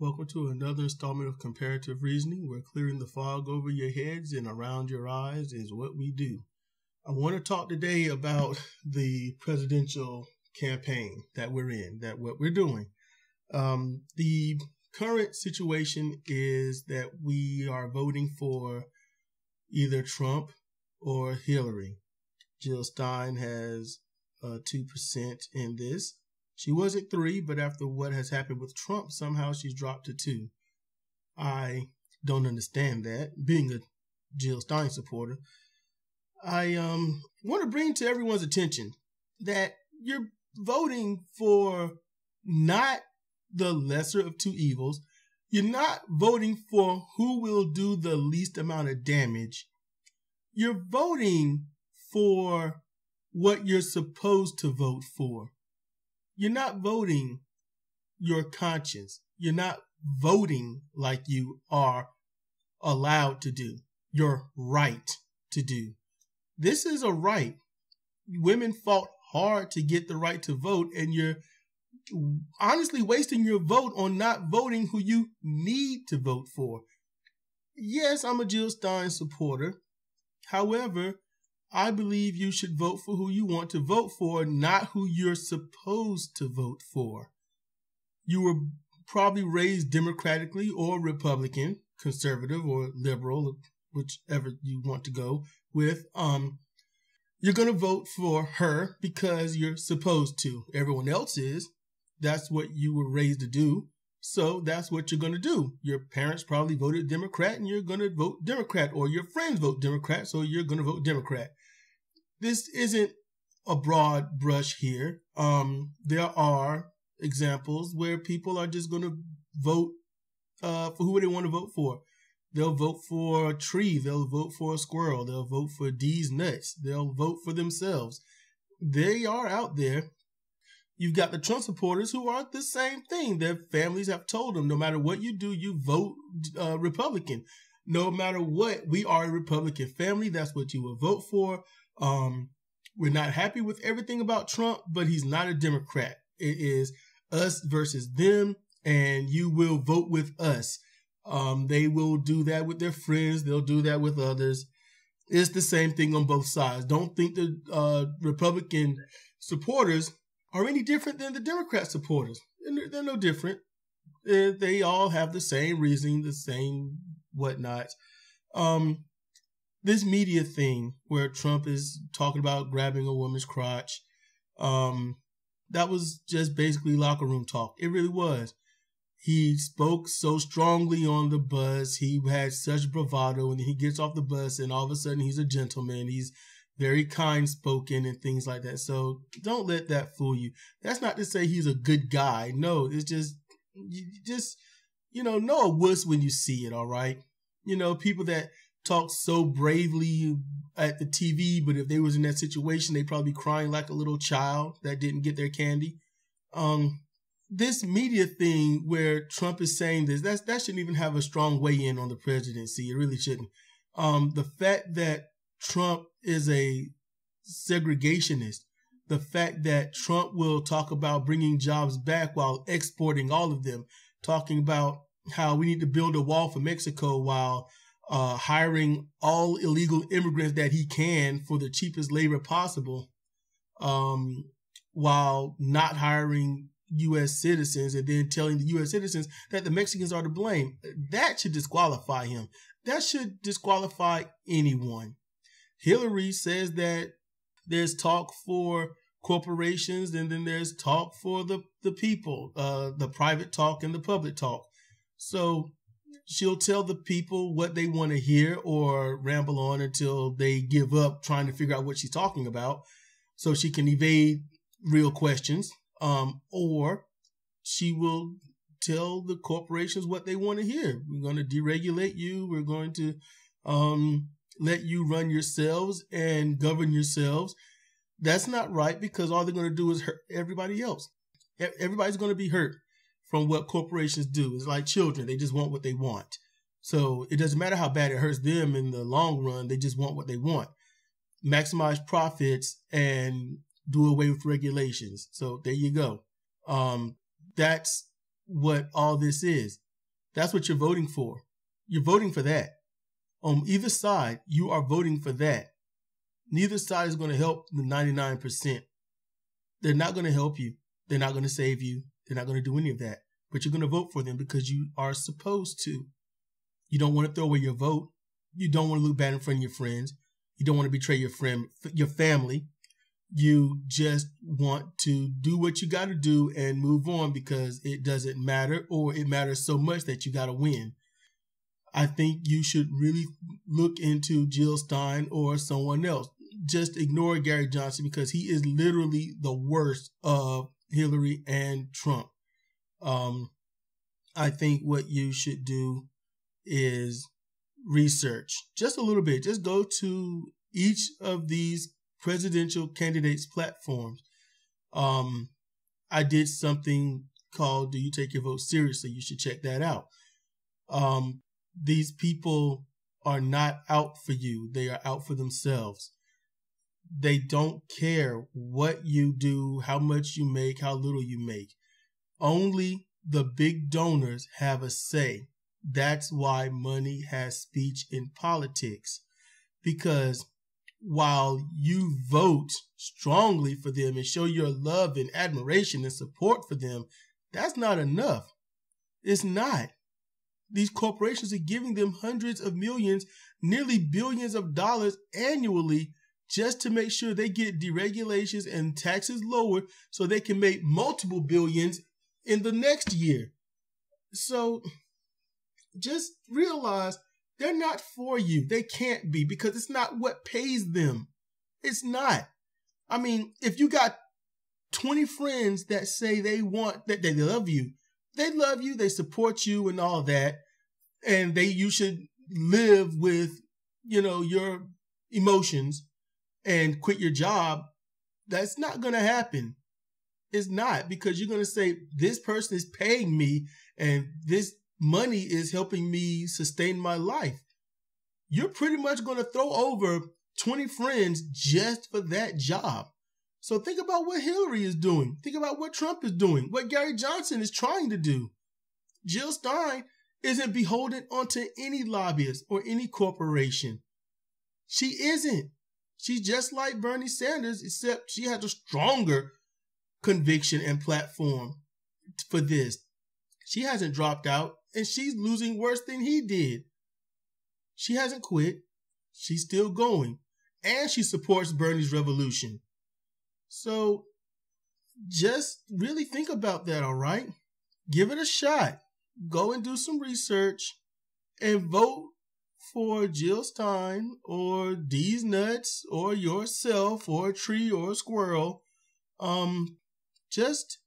Welcome to another installment of Comparative Reasoning. We're clearing the fog over your heads and around your eyes is what we do. I want to talk today about the presidential campaign that we're in, that what we're doing. The current situation is that we are voting for either Trump or Hillary. Jill Stein has 2% in this. She was at 3, but after what has happened with Trump, somehow she's dropped to 2. I don't understand that, being a Jill Stein supporter. I want to bring to everyone's attention that you're voting for not the lesser of two evils. You're not voting for who will do the least amount of damage. You're voting for what you're supposed to vote for. You're not voting your conscience. You're not voting like you are allowed to do, your right to do. This is a right. Women fought hard to get the right to vote, and you're honestly wasting your vote on not voting who you need to vote for. Yes, I'm a Jill Stein supporter. However, I believe you should vote for who you want to vote for, not who you're supposed to vote for. You were probably raised democratically or Republican, conservative or liberal, whichever you want to go with. You're going to vote for her because you're supposed to. Everyone else is. That's what you were raised to do. So that's what you're going to do. Your parents probably voted Democrat and you're going to vote Democrat, or your friends vote Democrat, so you're going to vote Democrat. This isn't a broad brush here. There are examples where people are just going to vote for who they want to vote for. They'll vote for a tree. They'll vote for a squirrel. They'll vote for D's nuts. They'll vote for themselves. They are out there. You've got the Trump supporters who are the same thing. Their families have told them, no matter what you do, you vote Republican. No matter what, we are a Republican family. That's what you will vote for. We're not happy with everything about Trump, but he's not a Democrat. It is us versus them, and you will vote with us. They will do that with their friends. They'll do that with others. It's the same thing on both sides. Don't think the Republican supporters are any different than the Democrat supporters. They're no different. They all have the same reasoning, the same whatnot. This media thing where Trump is talking about grabbing a woman's crotch, that was just basically locker room talk. It really was. He spoke so strongly on the bus. He had such bravado, and then he gets off the bus and all of a sudden he's a gentleman. He's very kind spoken and things like that. So don't let that fool you. That's not to say he's a good guy. No, it's just, know a wuss when you see it. All right. People that talk so bravely at the TV, but if they was in that situation, they'd probably be crying like a little child that didn't get their candy. This media thing where Trump is saying this, that shouldn't even have a strong weigh in on the presidency. It really shouldn't. The fact that Trump is a segregationist, the fact that Trump will talk about bringing jobs back while exporting all of them, talking about how we need to build a wall for Mexico while hiring all illegal immigrants that he can for the cheapest labor possible, while not hiring U.S. citizens, and then telling the U.S. citizens that the Mexicans are to blame. That should disqualify him. That should disqualify anyone. Hillary says that there's talk for corporations, and then there's talk for the people, the private talk and the public talk. So she'll tell the people what they want to hear or ramble on until they give up trying to figure out what she's talking about so she can evade real questions. Or she will tell the corporations what they want to hear. We're going to deregulate you. We're going to let you run yourselves and govern yourselves. That's not right, because all they're going to do is hurt everybody else. Everybody's going to be hurt from what corporations do. It's like children. They just want what they want. So it doesn't matter how bad it hurts them in the long run. They just want what they want. Maximize profits and do away with regulations. So there you go. That's what all this is. That's what you're voting for. You're voting for that. On either side, you are voting for that. Neither side is going to help the 99%. They're not going to help you. They're not going to save you. They're not going to do any of that. But you're going to vote for them because you are supposed to. You don't want to throw away your vote. You don't want to look bad in front of your friends. You don't want to betray your family. You just want to do what you got to do and move on because it doesn't matter, or it matters so much that you got to win. I think you should really look into Jill Stein or someone else. Just ignore Gary Johnson because he is literally the worst of Hillary and Trump. I think what you should do is research just a little bit. Just go to each of these presidential candidates' platforms. I did something called Do You Take Your Vote Seriously? You should check that out. These people are not out for you. They are out for themselves. They don't care what you do, how much you make, how little you make. Only the big donors have a say. That's why money has speech in politics. Because while you vote strongly for them and show your love and admiration and support for them, that's not enough. It's not. These corporations are giving them hundreds of millions, nearly billions of dollars annually just to make sure they get deregulations and taxes lower so they can make multiple billions in the next year. So just realize they're not for you. They can't be because it's not what pays them. It's not. I mean, if you got 20 friends that say they love you, they support you and all that, and you should live with, your emotions and quit your job, that's not going to happen. It's not, because you're going to say, this person is paying me and this money is helping me sustain my life. You're pretty much going to throw over 20 friends just for that job. So think about what Hillary is doing. Think about what Trump is doing, what Gary Johnson is trying to do. Jill Stein isn't beholden onto any lobbyist or any corporation. She isn't. She's just like Bernie Sanders, except she has a stronger conviction and platform for this. She hasn't dropped out, and she's losing worse than he did. She hasn't quit. She's still going, and she supports Bernie's revolution. So just really think about that, all right? Give it a shot. Go and do some research and vote for Jill Stein or D's Nuts or yourself or a tree or a squirrel. Just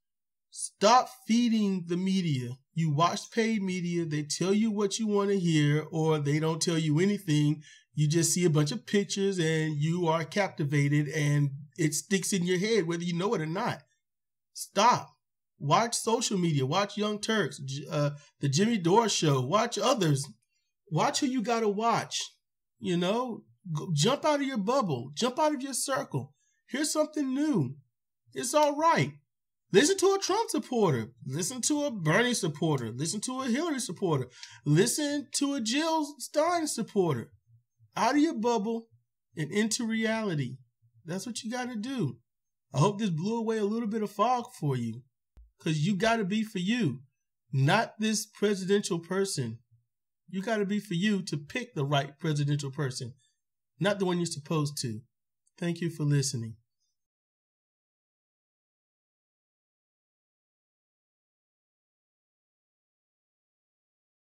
stop feeding the media. You watch paid media. They tell you what you want to hear, or they don't tell you anything. You just see a bunch of pictures and you are captivated and it sticks in your head whether you know it or not. Stop. Watch social media. Watch Young Turks, the Jimmy Dore Show. Watch others. Watch who you got to watch. Jump out of your bubble. Jump out of your circle. Here's something new. It's all right. Listen to a Trump supporter. Listen to a Bernie supporter. Listen to a Hillary supporter. Listen to a Jill Stein supporter. Out of your bubble and into reality. That's what you got to do. I hope this blew away a little bit of fog for you, because you got to be for you, not this presidential person. You got to be for you to pick the right presidential person, not the one you're supposed to. Thank you for listening.